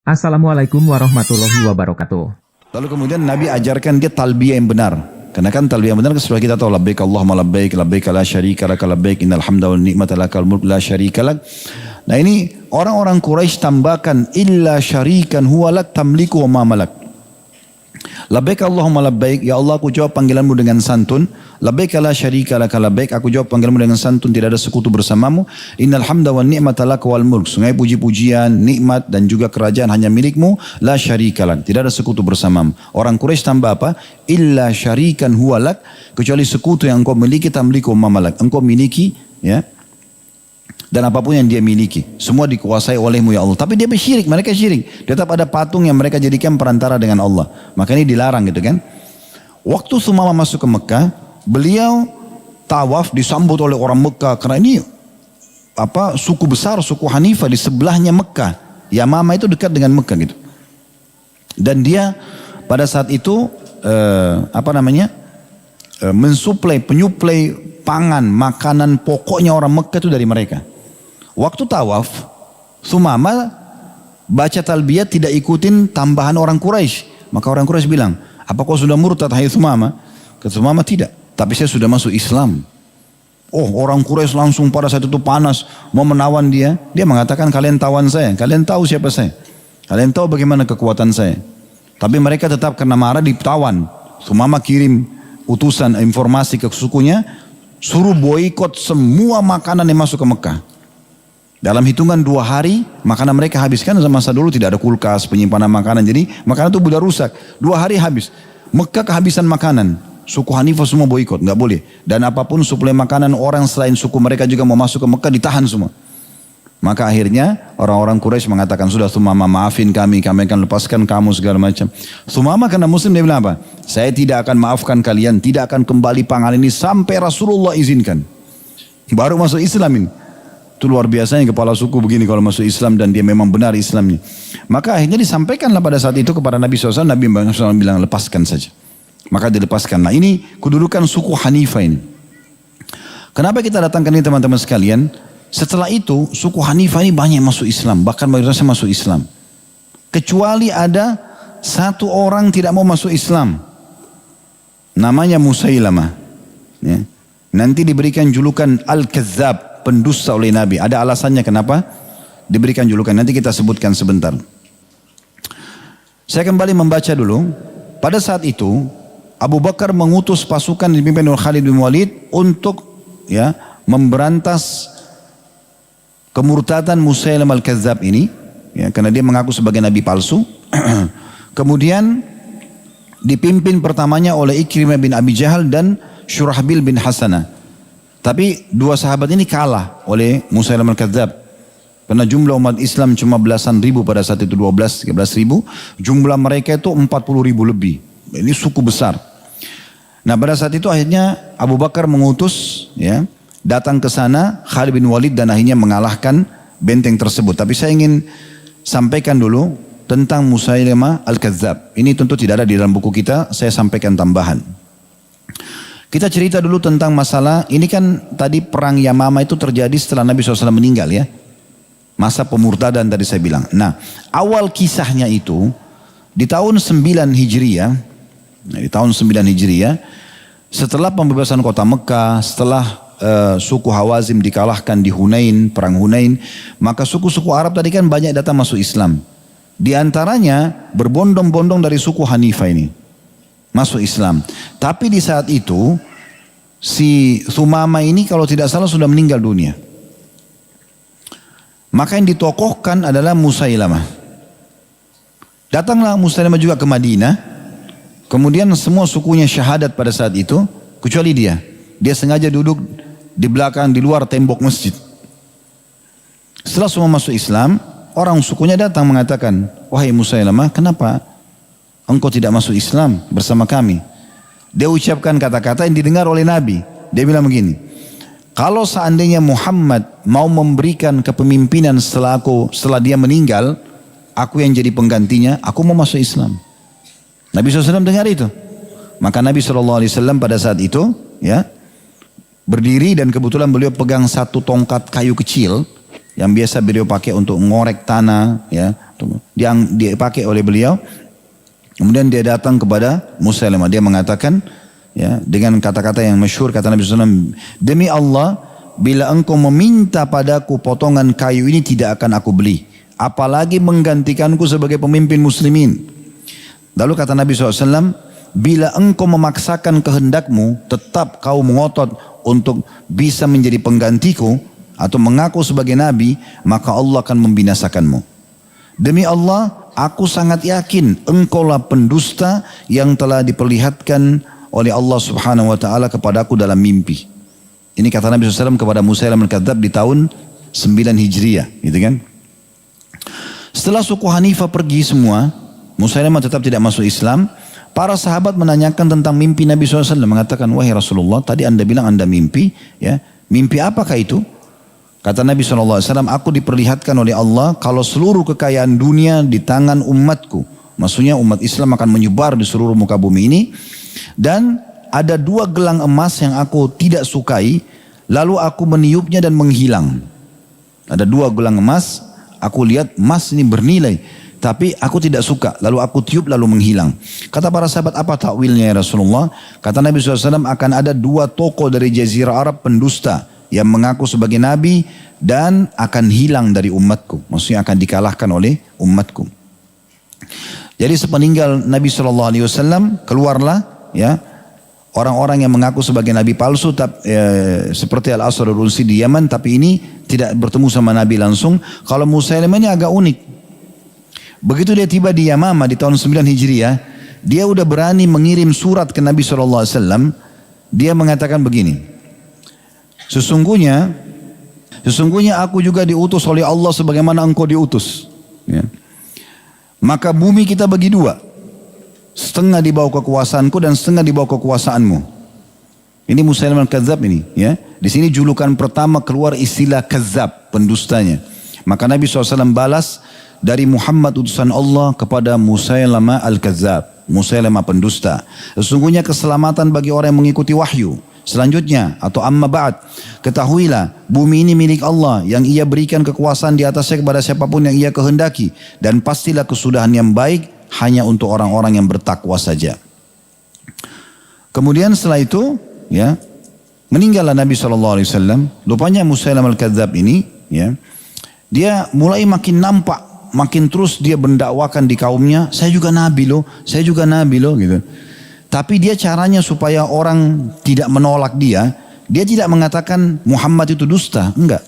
Assalamualaikum warahmatullahi wabarakatuh. Lalu kemudian Nabi ajarkan dia talbiyah yang benar. Karena kan talbiyah yang benar sesuai kita tahu labbaik Allahumma labbaik labbaik la syarika lak labbaik innal hamda wan ni'mata lakal mulk la syarika lak. Nah ini orang-orang Quraisy tambahkan illa syarikan huwa lak tamliku wa ma malak. Labbaik Allahumma labbaik, ya Allah aku jawab panggilanmu dengan santun. Labbaik la syarika lak labbaik, aku jawab panggilanmu dengan santun, tidak ada sekutu bersamamu. Innal hamda wan ni'mata lak wal mulk, sungai puji-pujian, nikmat dan juga kerajaan hanya milikmu, la syarika lak, tidak ada sekutu bersamamu. Orang Quraisy tambah apa? Illa syarikan huwa lak, kecuali sekutu yang engkau miliki tamliku wa ma malak, engkau miliki ya. Dan apapun yang dia miliki, semua dikuasai olehmu ya Allah. Tapi dia bersyirik, mereka syirik. Tetap ada patung yang mereka jadikan perantara dengan Allah. Maka ini dilarang gitu kan. Waktu Sumama masuk ke Mekah, beliau tawaf disambut oleh orang Mekah. Karena ini suku besar, suku Hanifah di sebelahnya Mekah. Yamama itu dekat dengan Mekah gitu. Dan dia pada saat itu mensuplai, penyuplai pangan, makanan pokoknya orang Mekah itu dari mereka. Waktu tawaf, Sumama baca talbiyah tidak ikutin tambahan orang Quraisy. Maka orang Quraisy bilang, apa kau sudah murtad hai Sumama? Kata Sumama, tidak. Tapi saya sudah masuk Islam. Oh, orang Quraisy langsung pada saat itu panas, mau menawan dia. Dia mengatakan, kalian tawan saya, kalian tahu siapa saya. Kalian tahu bagaimana kekuatan saya. Tapi mereka tetap karena marah ditawan. Sumama kirim utusan informasi ke sukunya, suruh boikot semua makanan yang masuk ke Mekah. Dalam hitungan 2 hari, makanan mereka habiskan. Masa dulu tidak ada kulkas, penyimpanan makanan. Jadi makanan itu sudah rusak. 2 hari habis. Mekah kehabisan makanan. Suku Hanifah semua boikot, nggak boleh. Dan apapun suplai makanan orang selain suku mereka juga mau masuk ke Mekah ditahan semua. Maka akhirnya orang-orang Quraisy mengatakan, sudah Sumama maafin kami akan lepaskan kamu segala macam. Sumama karena Muslim dia bilang apa? Saya tidak akan maafkan kalian, tidak akan kembali pangan ini sampai Rasulullah izinkan. Baru masuk Islam ini. Itu luar biasanya kepala suku begini kalau masuk Islam dan dia memang benar Islamnya. Maka akhirnya disampaikanlah pada saat itu kepada Nabi SAW. Nabi SAW bilang lepaskan saja. Maka dilepaskan. Nah ini kedudukan suku Hanifah ini. Kenapa kita datangkan ini teman-teman sekalian? Setelah itu suku Hanifah ini banyak masuk Islam. Bahkan mayoritasnya masuk Islam. Kecuali ada satu orang tidak mau masuk Islam. Namanya Musailamah. Ya. Nanti diberikan julukan Al-Kazzab, pendusta oleh Nabi. Ada alasannya kenapa diberikan julukan. Nanti kita sebutkan sebentar. Saya kembali membaca dulu. Pada saat itu Abu Bakar mengutus pasukan dipimpin oleh Khalid bin Walid untuk ya memberantas kemurtadan Musailamah Al-Kazzab ini, ya, karena dia mengaku sebagai nabi palsu. Kemudian dipimpin pertamanya oleh Ikrimah bin Abi Jahal dan Syurahbil bin Hasanah. Tapi 2 sahabat ini kalah oleh Musailamah Al-Kazzab. Karena jumlah umat Islam cuma belasan ribu pada saat itu, 12-13 ribu. Jumlah mereka itu 40 ribu lebih. Ini suku besar. Nah pada saat itu akhirnya Abu Bakar mengutus ya datang ke sana Khalid bin Walid dan akhirnya mengalahkan benteng tersebut. Tapi saya ingin sampaikan dulu tentang Musailamah Al-Kazzab. Ini tentu tidak ada di dalam buku kita, saya sampaikan tambahan. Kita cerita dulu tentang masalah, ini kan tadi perang Yamama itu terjadi setelah Nabi SAW meninggal ya. Masa pemurtadan tadi saya bilang. Nah awal kisahnya itu di tahun 9 Hijriah. Nah, di tahun 9 Hijriah setelah pembebasan kota Mekah, setelah suku Hawazim dikalahkan di Hunain, perang Hunain, maka suku-suku Arab tadi kan banyak datang masuk Islam. Di antaranya berbondong-bondong dari suku Hanifah ini masuk Islam. Tapi di saat itu si Sumama ini kalau tidak salah sudah meninggal dunia. Maka yang ditokohkan adalah Musailamah. Datanglah Musailamah juga ke Madinah. Kemudian semua sukunya syahadat pada saat itu kecuali dia. Dia sengaja duduk di belakang, di luar tembok masjid. Setelah semua masuk Islam, orang sukunya datang mengatakan, wahai Musailamah, kenapa engkau tidak masuk Islam bersama kami? Dia ucapkan kata-kata yang didengar oleh Nabi. Dia bilang begini, kalau seandainya Muhammad mau memberikan kepemimpinan setelah dia meninggal, aku yang jadi penggantinya, aku mau masuk Islam. Nabi SAW dengar itu. Maka Nabi SAW pada saat itu ya berdiri dan kebetulan beliau pegang satu tongkat kayu kecil. yang biasa beliau pakai untuk ngorek tanah, ya, yang dipakai oleh beliau. Kemudian dia datang kepada Musailamah, dia mengatakan, ya, dengan kata-kata yang masyhur, kata Nabi SAW, demi Allah, bila engkau meminta padaku potongan kayu ini tidak akan aku beli, apalagi menggantikanku sebagai pemimpin muslimin. Lalu kata Nabi SAW, bila engkau memaksakan kehendakmu, tetap kau mengotot untuk bisa menjadi penggantiku atau mengaku sebagai nabi, maka Allah akan membinasakanmu. Demi Allah, aku sangat yakin engkaulah pendusta yang telah diperlihatkan oleh Allah Subhanahu wa taala kepadaku dalam mimpi. Ini kata Nabi SAW kepada Musailamah al-Kadzdzab di tahun 9 Hijriah, gitu kan? Setelah suku Hanifah pergi semua, Musailamah tetap tidak masuk Islam. Para sahabat menanyakan tentang mimpi Nabi SAW, mengatakan, wahai Rasulullah, tadi anda bilang anda mimpi, ya, mimpi apakah itu? Kata Nabi SAW, aku diperlihatkan oleh Allah kalau seluruh kekayaan dunia di tangan umatku. Maksudnya umat Islam akan menyebar di seluruh muka bumi ini. Dan ada 2 gelang emas yang aku tidak sukai, lalu aku meniupnya dan menghilang. Ada 2 gelang emas, aku lihat emas ini bernilai, tapi aku tidak suka, lalu aku tiup lalu menghilang. Kata para sahabat, apa takwilnya ya Rasulullah? Kata Nabi SAW, akan ada 2 tokoh dari Jazirah Arab pendusta yang mengaku sebagai nabi dan akan hilang dari umatku. Maksudnya akan dikalahkan oleh umatku. Jadi sepeninggal Nabi SAW keluarlah, ya, orang-orang yang mengaku sebagai nabi palsu, seperti Al-Aswad al-Unsi di Yaman, tapi ini tidak bertemu sama nabi langsung. Kalau Musailamah ini agak unik. Begitu dia tiba di Yamamah di tahun 9 Hijriah, dia udah berani mengirim surat ke Nabi SAW. Dia mengatakan begini, Sesungguhnya aku juga diutus oleh Allah sebagaimana engkau diutus. Ya. Maka bumi kita bagi 2. Setengah di bawah kekuasaanku dan setengah di bawah kekuasaanmu. Ini Musailamah al-Kadzdzab ini. Ya. Di sini julukan pertama keluar istilah Kadzdzab, pendustanya. Maka Nabi SAW balas dari Muhammad utusan Allah kepada Musailamah al-Kadzdzab. Musailamah pendusta. Sesungguhnya keselamatan bagi orang yang mengikuti wahyu. Selanjutnya, atau amma ba'd, ketahuilah bumi ini milik Allah yang ia berikan kekuasaan di atasnya kepada siapapun yang ia kehendaki, dan pastilah kesudahan yang baik hanya untuk orang-orang yang bertakwa saja. Kemudian setelah itu, ya, meninggallah Nabi SAW. Lupanya Musailamah al-Kadzdzab ini, ya, dia mulai makin nampak, makin terus dia mendakwakan di kaumnya, saya juga nabi loh, gitu. Tapi dia caranya supaya orang tidak menolak dia tidak mengatakan Muhammad itu dusta, enggak.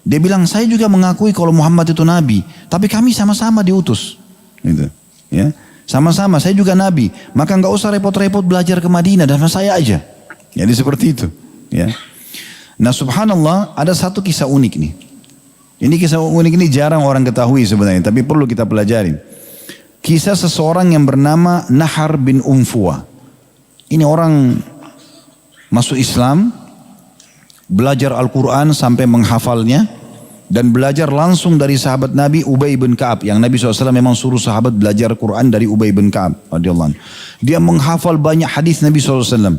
Dia bilang, saya juga mengakui kalau Muhammad itu nabi, tapi kami sama-sama diutus, gitu. Ya, sama-sama, saya juga nabi, maka enggak usah repot-repot belajar ke Madinah dan saya aja. Jadi seperti itu. Ya. Nah subhanallah, ada satu kisah unik nih. Ini kisah unik ini jarang orang ketahui sebenarnya, tapi perlu kita pelajari. Kisah seseorang yang bernama Nahar bin Umfuwa. Ini orang masuk Islam, belajar Al-Quran sampai menghafalnya, dan belajar langsung dari sahabat Nabi Ubay bin Ka'ab. Yang Nabi SAW memang suruh sahabat belajar Quran dari Ubay bin Ka'ab radhiyallahu anhu. Dia menghafal banyak hadis Nabi SAW.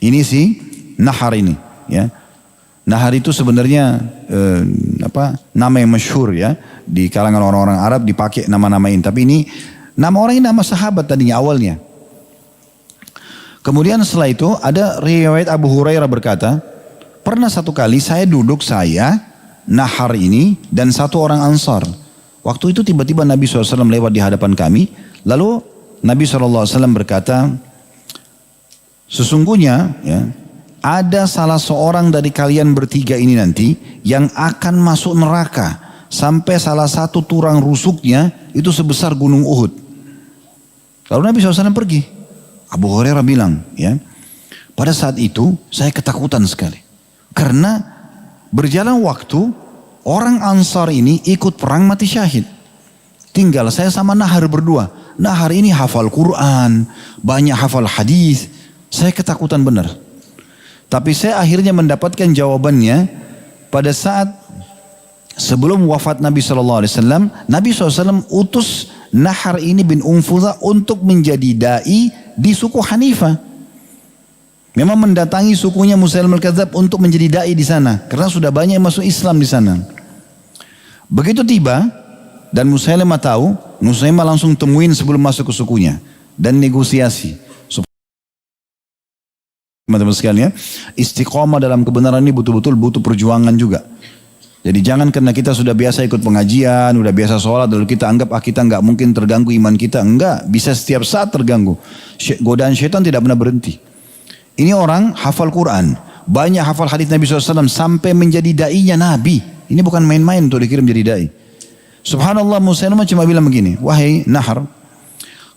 Ini si Nahar ini, ya. Nahar itu sebenarnya nama yang masyhur, ya, di kalangan orang-orang Arab dipakai nama-nama ini. Tapi ini nama orang ini nama sahabat tadinya awalnya. Kemudian setelah itu ada riwayat Abu Hurairah berkata, pernah satu kali saya, Nahar ini dan satu orang Ansar. Waktu itu tiba-tiba Nabi SAW lewat di hadapan kami. Lalu Nabi SAW berkata, sesungguhnya, ya, ada salah seorang dari kalian bertiga ini nanti yang akan masuk neraka sampai salah satu tulang rusuknya itu sebesar gunung Uhud. Lalu Nabi SAW pergi. Abu Hurairah bilang, ya, pada saat itu saya ketakutan sekali. Karena berjalan waktu, orang Ansar ini ikut perang mati syahid. Tinggal saya sama Nahar berdua. Nahar ini hafal Quran, banyak hafal hadis. Saya ketakutan benar. Tapi saya akhirnya mendapatkan jawabannya pada saat sebelum wafat Nabi SAW. Nabi SAW utus Nahar ini bin Umfuza untuk menjadi da'i di suku Hanifah. Memang mendatangi sukunya Musailamah al-Kadzdzab untuk menjadi da'i di sana. Karena sudah banyak yang masuk Islam di sana. Begitu tiba dan Musailamah tahu, Musailamah langsung temuin sebelum masuk ke sukunya dan negosiasi. Teman-teman sekalian, istiqomah dalam kebenaran ini betul-betul butuh perjuangan juga. Jadi jangan karena kita sudah biasa ikut pengajian, sudah biasa sholat, lalu kita anggap kita nggak mungkin terganggu iman kita. Enggak, bisa setiap saat terganggu. Godaan syaitan tidak pernah berhenti. Ini orang hafal Quran, banyak hafal hadis Nabi SAW sampai menjadi da'inya Nabi. Ini bukan main-main untuk dikirim jadi da'i. Subhanallah, Musailamah cuma bilang begini, wahai Nahar,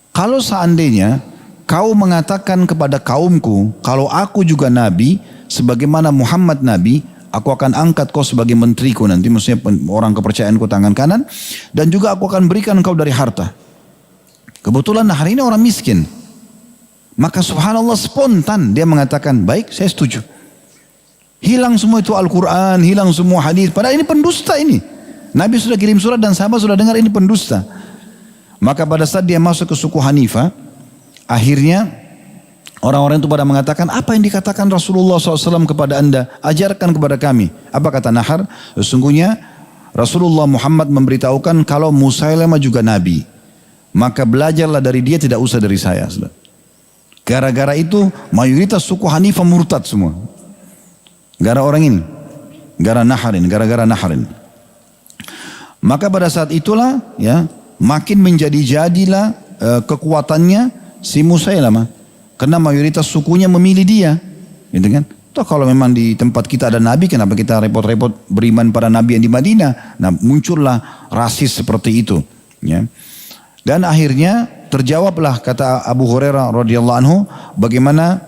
kalau seandainya kau mengatakan kepada kaumku, kalau aku juga Nabi, sebagaimana Muhammad Nabi, aku akan angkat kau sebagai menteriku nanti, maksudnya orang kepercayaanku tangan kanan, dan juga aku akan berikan kau dari harta. Kebetulan hari ini orang miskin. Maka subhanallah spontan dia mengatakan, baik saya setuju. Hilang semua itu Al-Quran, hilang semua hadis. Padahal ini pendusta ini. Nabi sudah kirim surat dan sahabat sudah dengar ini pendusta. Maka pada saat dia masuk ke suku Hanifah, akhirnya orang-orang itu pada mengatakan, apa yang dikatakan Rasulullah SAW kepada anda? Ajarkan kepada kami. Apa kata Nahar? Sesungguhnya Rasulullah Muhammad memberitahukan kalau Musailamah juga Nabi. Maka belajarlah dari dia, tidak usah dari saya. Gara-gara itu mayoritas suku Hanifah murtad semua. Gara orang ini. Gara Nahar ini. Maka pada saat itulah ya makin menjadi-jadilah kekuatannya si Musailamah. Karena mayoritas sukunya memilih dia. Gitu kan? Toh kalau memang di tempat kita ada Nabi, kenapa kita repot-repot beriman pada Nabi yang di Madinah? Nah muncullah rasis seperti itu. Ya. Dan akhirnya terjawablah kata Abu Hurairah radhiyallahu anhu, bagaimana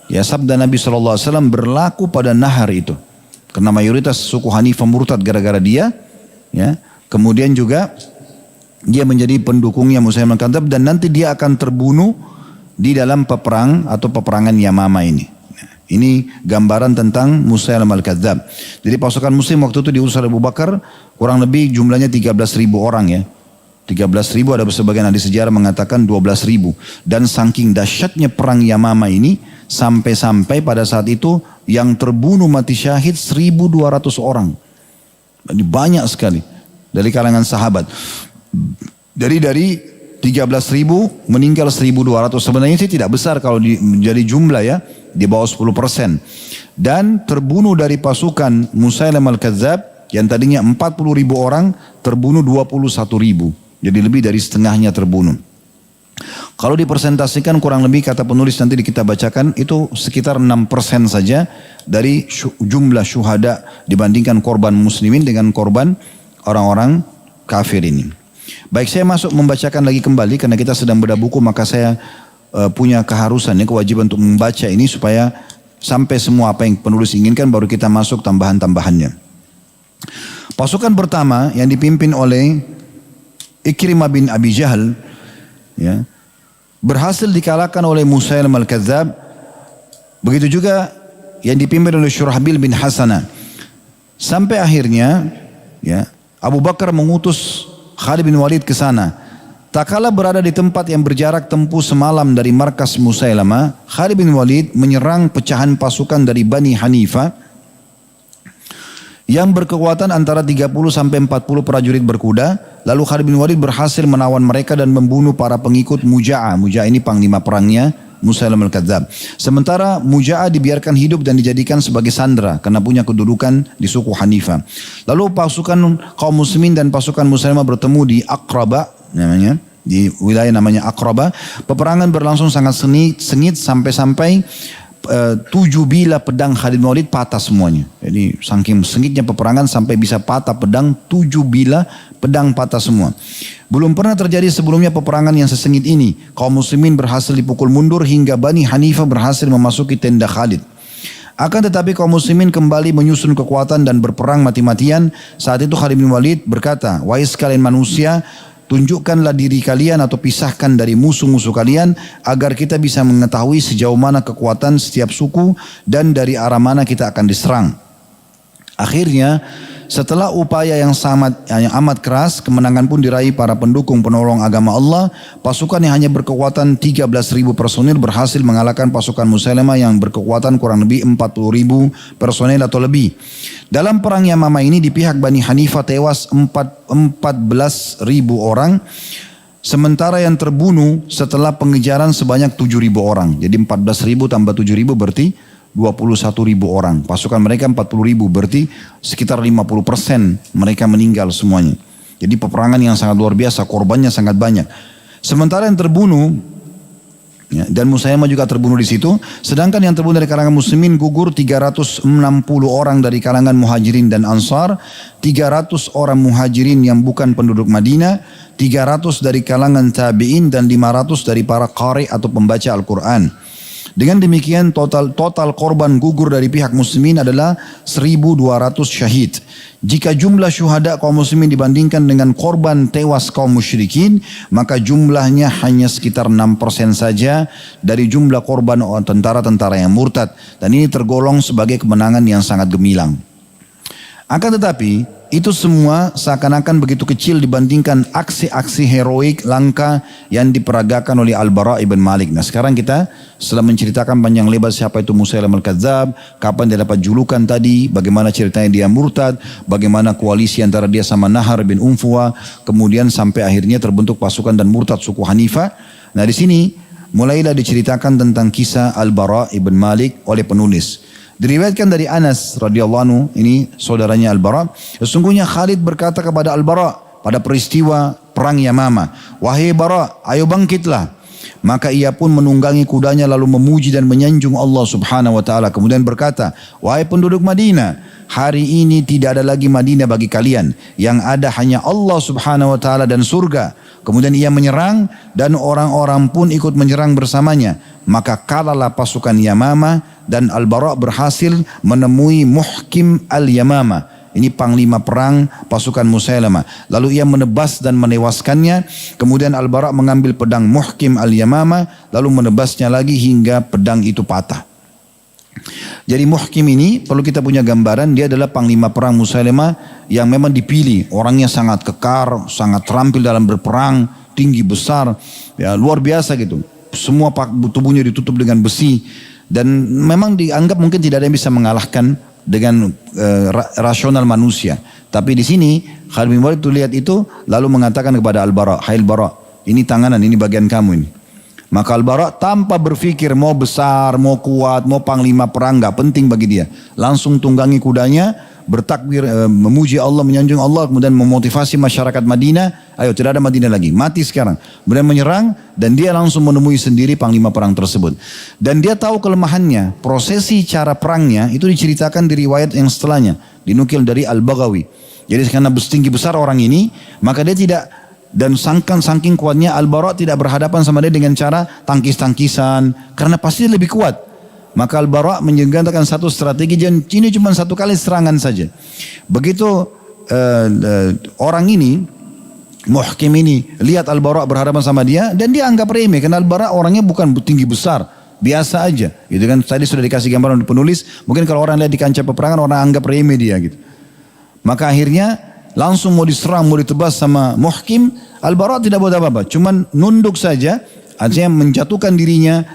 ya sabda Nabi SAW berlaku pada Nahar itu. Karena mayoritas suku Hanifah murtad gara-gara dia. Ya. Kemudian juga dia menjadi pendukungnya Musailamah al-Kadzdzab dan nanti dia akan terbunuh di dalam peperangan Yamama ini. Ini gambaran tentang Musailamah al-Kadzdzab. Jadi pasukan muslim waktu itu diutus oleh Abu Bakar kurang lebih jumlahnya 13.000 orang ya. 13.000, ada sebagian ahli sejarah mengatakan 12.000. Dan saking dahsyatnya perang Yamama ini sampai-sampai pada saat itu yang terbunuh mati syahid 1.200 orang. Jadi banyak sekali dari kalangan sahabat. Dari 13.000 meninggal 1.200. Sebenarnya sih tidak besar kalau menjadi jumlah ya, di bawah 10%. Dan terbunuh dari pasukan Musailamah al-Kadzdzab yang tadinya 40.000 orang terbunuh 21.000. Jadi lebih dari setengahnya terbunuh. Kalau dipresentasikan kurang lebih kata penulis nanti kita bacakan itu sekitar 6% saja dari jumlah syuhada dibandingkan korban muslimin dengan korban orang-orang kafir ini. Baik, saya masuk membacakan lagi kembali karena kita sedang bedah buku, maka saya punya keharusan, kewajiban untuk membaca ini supaya sampai semua apa yang penulis inginkan baru kita masuk tambahan-tambahannya. Pasukan pertama yang dipimpin oleh Ikrimah bin Abi Jahal ya, berhasil dikalahkan oleh Musailamah al-Kadzdzab. Begitu juga yang dipimpin oleh Syurahbil bin Hasanah. Sampai akhirnya ya, Abu Bakar mengutus Khalid bin Walid ke sana. Tak kala berada di tempat yang berjarak tempuh semalam dari markas Musailamah, Khalid bin Walid menyerang pecahan pasukan dari Bani Hanifah yang berkekuatan antara 30 sampai 40 prajurit berkuda. Lalu Khalid bin Walid berhasil menawan mereka dan membunuh para pengikut Muja'ah. Muja'ah ini panglima perangnya Musailamah al-Kadzdzab. Sementara Muja'ah dibiarkan hidup dan dijadikan sebagai sandera karena punya kedudukan di suku Hanifah. Lalu pasukan kaum muslimin dan pasukan Musailamah bertemu di Aqraba namanya, di wilayah namanya Aqraba. Peperangan berlangsung sangat sengit sampai-sampai 7 bilah pedang Khalid bin Walid patah semuanya. Jadi saking sengitnya peperangan sampai bisa patah pedang, 7 bilah pedang patah semua. Belum pernah terjadi sebelumnya peperangan yang sesengit ini. Kaum muslimin berhasil dipukul mundur hingga Bani Hanifah berhasil memasuki tenda Khalid. Akan tetapi kaum muslimin kembali menyusun kekuatan dan berperang mati-matian. Saat itu Khalid bin Walid berkata, wahai sekalian manusia, tunjukkanlah diri kalian atau pisahkan dari musuh-musuh kalian agar kita bisa mengetahui sejauh mana kekuatan setiap suku dan dari arah mana kita akan diserang. Akhirnya setelah upaya yang amat keras, kemenangan pun diraih para pendukung penolong agama Allah. Pasukan yang hanya berkekuatan 13.000 personil berhasil mengalahkan pasukan Musailamah yang berkekuatan kurang lebih 40.000 personil atau lebih. Dalam perang Yamamah ini di pihak Bani Hanifah tewas 14.000 orang. Sementara yang terbunuh setelah pengejaran sebanyak 7.000 orang. Jadi 14.000 tambah 7.000 berarti 21.000 orang. Pasukan mereka 40.000 berarti sekitar 50% mereka meninggal semuanya. Jadi peperangan yang sangat luar biasa, korbannya sangat banyak. Sementara yang terbunuh ya, dan Musailamah juga terbunuh di situ. Sedangkan yang terbunuh dari kalangan muslimin gugur 360 orang dari kalangan muhajirin dan ansar, 300 orang muhajirin yang bukan penduduk Madinah, 300 dari kalangan tabi'in dan 500 dari para qari atau pembaca Al-Quran. Dengan demikian total korban gugur dari pihak muslimin adalah 1.200 syahid. Jika jumlah syuhada kaum muslimin dibandingkan dengan korban tewas kaum musyrikin, maka jumlahnya hanya sekitar 6% saja dari jumlah korban tentara-tentara yang murtad. Dan ini tergolong sebagai kemenangan yang sangat gemilang. Akan tetapi itu semua seakan-akan begitu kecil dibandingkan aksi-aksi heroik langka yang diperagakan oleh Al-Bara ibn Malik. Nah sekarang kita setelah menceritakan panjang lebar siapa itu Musailamah Al-Kadzab, kapan dia dapat julukan tadi, bagaimana ceritanya dia murtad, bagaimana koalisi antara dia sama Nahar bin Unfuwa, kemudian sampai akhirnya terbentuk pasukan dan murtad suku Hanifah. Nah di sini mulailah diceritakan tentang kisah Al-Bara ibn Malik oleh penulis. Diriwayatkan dari Anas radhiyallahu anhu, ini saudaranya Al-Bara, sesungguhnya Khalid berkata kepada Al-Bara pada peristiwa perang Yamamah, "Wahai Bara, ayo bangkitlah." Maka ia pun menunggangi kudanya lalu memuji dan menyanjung Allah Subhanahu wa taala. Kemudian berkata, "Wahai penduduk Madinah, hari ini tidak ada lagi Madinah bagi kalian. Yang ada hanya Allah Subhanahu wa taala dan surga." Kemudian ia menyerang dan orang-orang pun ikut menyerang bersamanya. Maka kalahlah pasukan Yamamah dan Al-Bara berhasil menemui Muhkim Al-Yamamah. Ini panglima perang pasukan Musailamah. Lalu ia menebas dan menewaskannya. Kemudian Al-Bara mengambil pedang Muhkim Al-Yamamah lalu menebasnya lagi hingga pedang itu patah. Jadi Muhkim ini perlu kita punya gambaran, dia adalah panglima perang Musailamah yang memang dipilih. Orangnya sangat kekar, sangat terampil dalam berperang, tinggi besar, ya luar biasa gitu. Semua tubuhnya ditutup dengan besi dan memang dianggap mungkin tidak ada yang bisa mengalahkan dengan rasional manusia. Tapi di sini Khalid bin Walid lihat itu lalu mengatakan kepada Al-Bara, "Hai Al-Bara, ini tanganan, ini bagian kamu ini." Maka Al-Bara tanpa berpikir mau besar, mau kuat, mau panglima perang, gak penting bagi dia. Langsung tunggangi kudanya, bertakbir, memuji Allah, menyanjung Allah, kemudian memotivasi masyarakat Madinah, ayo tidak ada Madinah lagi, mati sekarang. Kemudian menyerang dan dia langsung menemui sendiri panglima perang tersebut. Dan dia tahu kelemahannya, prosesi cara perangnya itu diceritakan di riwayat yang setelahnya, dinukil dari Al-Baghawi. Jadi karena tinggi besar orang ini, maka dia tidak. Dan saking kuatnya Al-Bara tidak berhadapan sama dia dengan cara tangkis-tangkisan karena pasti lebih kuat. Maka Al-Bara menjengkelkan satu strategi, ini cuma satu kali serangan saja. Begitu orang ini Muhkim ini lihat Al-Bara berhadapan sama dia dan dia anggap remeh karena Al-Bara orangnya bukan tinggi besar, biasa aja gitu kan. Tadi sudah dikasih gambaran oleh penulis, mungkin kalau orang lihat di kancah peperangan orang anggap remeh dia gitu. Maka akhirnya langsung mau diserang, mau ditebas sama Muhkim. Al-Bara tidak buat apa-apa, cuman nunduk saja, artinya menjatuhkan dirinya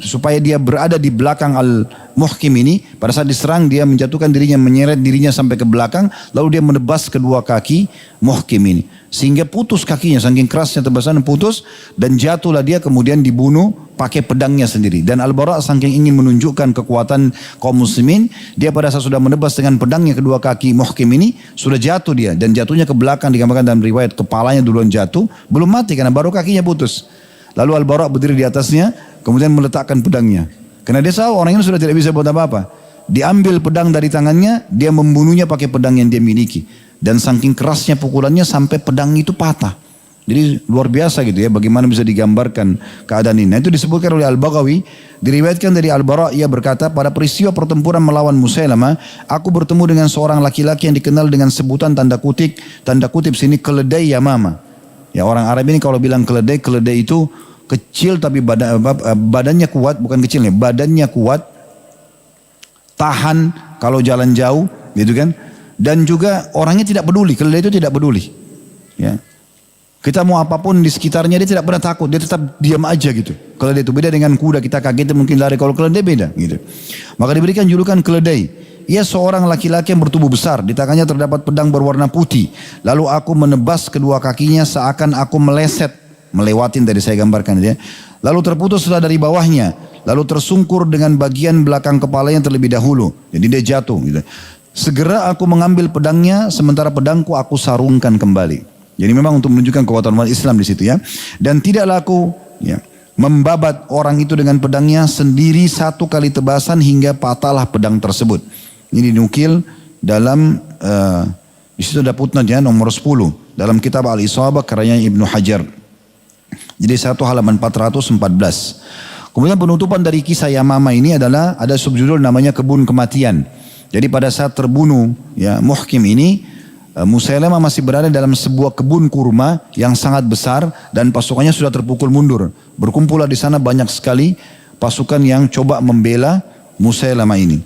supaya dia berada di belakang Al-Muhkim ini. Pada saat diserang dia menjatuhkan dirinya, menyeret dirinya sampai ke belakang, lalu dia menebas kedua kaki Muhkim ini sehingga putus kakinya, saking kerasnya tebasan putus, dan jatuhlah dia, kemudian dibunuh pakai pedangnya sendiri. Dan Al-Bara saking ingin menunjukkan kekuatan kaum muslimin, dia pada saat sudah menebas dengan pedangnya kedua kaki Muhkim ini, sudah jatuh dia, dan jatuhnya ke belakang, digambarkan dalam riwayat kepalanya duluan jatuh, belum mati karena baru kakinya putus. Lalu Al-Bara berdiri di atasnya, kemudian meletakkan pedangnya. Karena dia tahu orang ini sudah tidak bisa buat apa-apa. Diambil pedang dari tangannya, dia membunuhnya pakai pedang yang dia miliki. Dan saking kerasnya pukulannya sampai pedang itu patah. Jadi luar biasa gitu ya, bagaimana bisa digambarkan keadaan ini. Nah, itu disebutkan oleh Al-Baghawi, diriwayatkan dari Al-Bara, ia berkata, pada peristiwa pertempuran melawan Musailamah, aku bertemu dengan seorang laki-laki yang dikenal dengan sebutan tanda kutip sini keledai Yamamah. Ya, orang Arab ini kalau bilang keledai itu kecil tapi badannya kuat, bukan kecilnya, badannya kuat, tahan kalau jalan jauh, gitu kan. Dan juga orangnya tidak peduli, keledai itu tidak peduli. Ya. Kita mau apapun di sekitarnya dia tidak pernah takut, dia tetap diam aja gitu. Keledai itu beda dengan kuda, kita kaget mungkin lari, kalau keledai beda gitu. Maka diberikan julukan keledai. Ia seorang laki-laki yang bertubuh besar, di tangannya terdapat pedang berwarna putih. Lalu aku menebas kedua kakinya seakan aku meleset, melewatin tadi saya gambarkan ya. Lalu terputuslah dari bawahnya, lalu tersungkur dengan bagian belakang kepalanya terlebih dahulu. Jadi dia jatuh gitu. Segera aku mengambil pedangnya, sementara pedangku aku sarungkan kembali. Jadi memang untuk menunjukkan kekuatan umat Islam di situ ya. Dan tidak laku ya, membabat orang itu dengan pedangnya sendiri satu kali tebasan hingga patahlah pedang tersebut. Ini dinukil dalam di situ ada footnote-nya nomor 10 dalam kitab Al-Isabah karya Ibnu Hajar. Jadi 1 halaman 414. Kemudian penutupan dari kisah Yamama ini adalah ada subjudul namanya kebun kematian. Jadi pada saat terbunuh ya Muhkim ini, Musailamah masih berada dalam sebuah kebun kurma yang sangat besar dan pasukannya sudah terpukul mundur. Berkumpullah di sana banyak sekali pasukan yang coba membela Musailamah ini.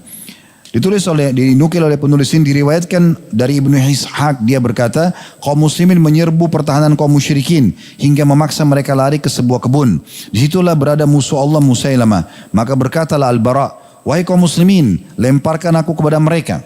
Dinukil oleh penulis ini, diriwayatkan dari Ibnu Ishaq, dia berkata, kaum muslimin menyerbu pertahanan kaum musyrikin hingga memaksa mereka lari ke sebuah kebun. Disitulah berada musuh Allah Musailamah. Maka berkatalah Al-Bara, wahai kaum muslimin, lemparkan aku kepada mereka.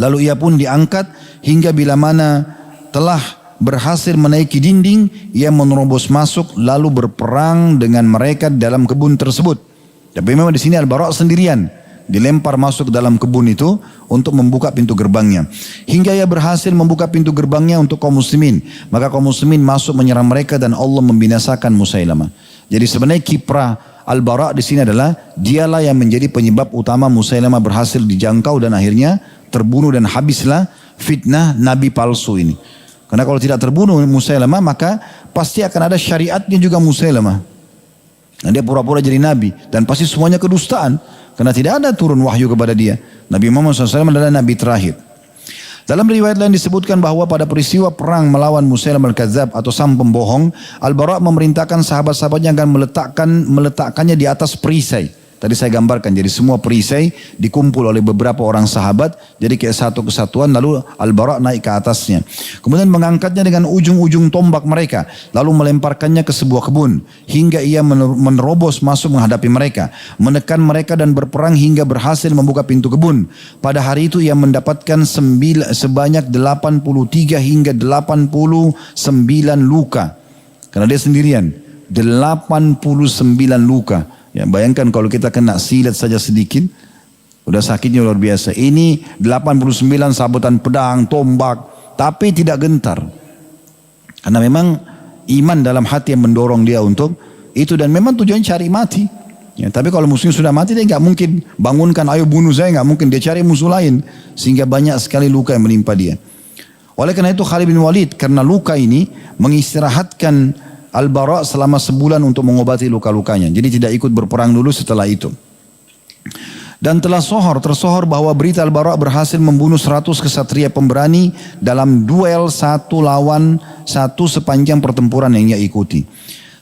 Lalu ia pun diangkat hingga bila mana telah berhasil menaiki dinding, ia menerobos masuk lalu berperang dengan mereka dalam kebun tersebut. Tapi memang di sini Al-Bara sendirian, dilempar masuk dalam kebun itu untuk membuka pintu gerbangnya. Hingga ia berhasil membuka pintu gerbangnya untuk kaum muslimin. Maka kaum muslimin masuk menyerang mereka dan Allah membinasakan Musailamah. Jadi sebenarnya kiprah Al-Bara di sini adalah dialah yang menjadi penyebab utama Musailamah berhasil dijangkau dan akhirnya terbunuh dan habislah fitnah Nabi palsu ini. Karena kalau tidak terbunuh Musailamah maka pasti akan ada syariatnya juga Musailamah. Nah, dia pura-pura jadi Nabi dan pasti semuanya kedustaan. Karena tidak ada turun wahyu kepada dia. Nabi Muhammad SAW adalah Nabi terakhir. Dalam riwayat lain disebutkan bahwa pada peristiwa perang melawan Musailamah al-Kadzab atau sang pembohong, Al-Bara memerintahkan sahabat-sahabatnya agar meletakkannya di atas perisai. Tadi saya gambarkan, jadi semua perisai dikumpul oleh beberapa orang sahabat, jadi kayak satu kesatuan, lalu Al-Bara naik ke atasnya. Kemudian mengangkatnya dengan ujung-ujung tombak mereka, lalu melemparkannya ke sebuah kebun, hingga ia menerobos masuk menghadapi mereka, menekan mereka dan berperang hingga berhasil membuka pintu kebun. Pada hari itu ia mendapatkan sebanyak 83 hingga 89 luka. Karena dia sendirian, 89 luka. Ya, bayangkan kalau kita kena silet saja sedikit, udah sakitnya luar biasa. Ini 89 sabutan pedang, tombak, tapi tidak gentar. Karena memang iman dalam hati yang mendorong dia untuk itu, dan memang tujuannya cari mati. Ya, tapi kalau musuhnya sudah mati dia nggak mungkin bangunkan, ayo bunuh saya, nggak mungkin. Dia cari musuh lain, sehingga banyak sekali luka yang menimpa dia. Oleh karena itu Khalid bin Walid karena luka ini mengistirahatkan Al-Bara selama sebulan untuk mengobati luka-lukanya. Jadi tidak ikut berperang dulu setelah itu. Dan telah tersohor bahwa berita Al-Bara berhasil membunuh 100 kesatria pemberani dalam duel 1 lawan 1 sepanjang pertempuran yang ia ikuti.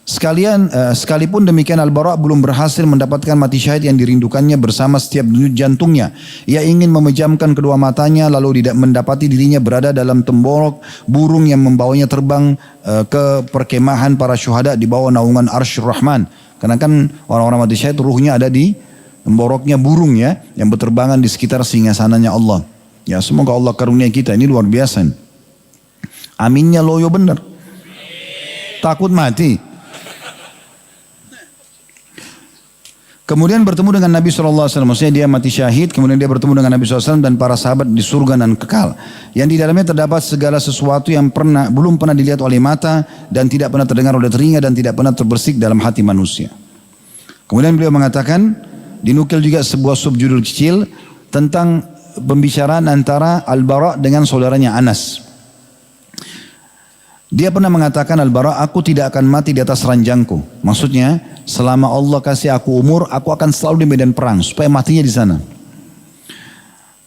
Sekalipun demikian Al-Bara belum berhasil mendapatkan mati syahid yang dirindukannya bersama setiap denyut jantungnya. Ia ingin memejamkan kedua matanya lalu tidak mendapati dirinya berada dalam temborok burung yang membawanya terbang ke perkemahan para syuhada di bawah naungan Arsyur Rahman. Karena kan orang-orang mati syahid ruhnya ada di temboroknya burung ya, yang berterbangan di sekitar singgasananya Allah. Ya, semoga Allah karunia kita, ini luar biasa. Aminnya loyo bener. Takut mati. Kemudian bertemu dengan Nabi SAW, maksudnya dia mati syahid, kemudian dia bertemu dengan Nabi SAW dan para sahabat di surga dan kekal. Yang di dalamnya terdapat segala sesuatu yang belum pernah dilihat oleh mata dan tidak pernah terdengar oleh telinga dan tidak pernah terbersih dalam hati manusia. Kemudian beliau mengatakan, dinukil juga sebuah subjudul kecil tentang pembicaraan antara Al-Bara dengan saudaranya Anas. Dia pernah mengatakan Al-Bara, aku tidak akan mati di atas ranjangku. Maksudnya, selama Allah kasih aku umur, aku akan selalu di medan perang supaya matinya di sana.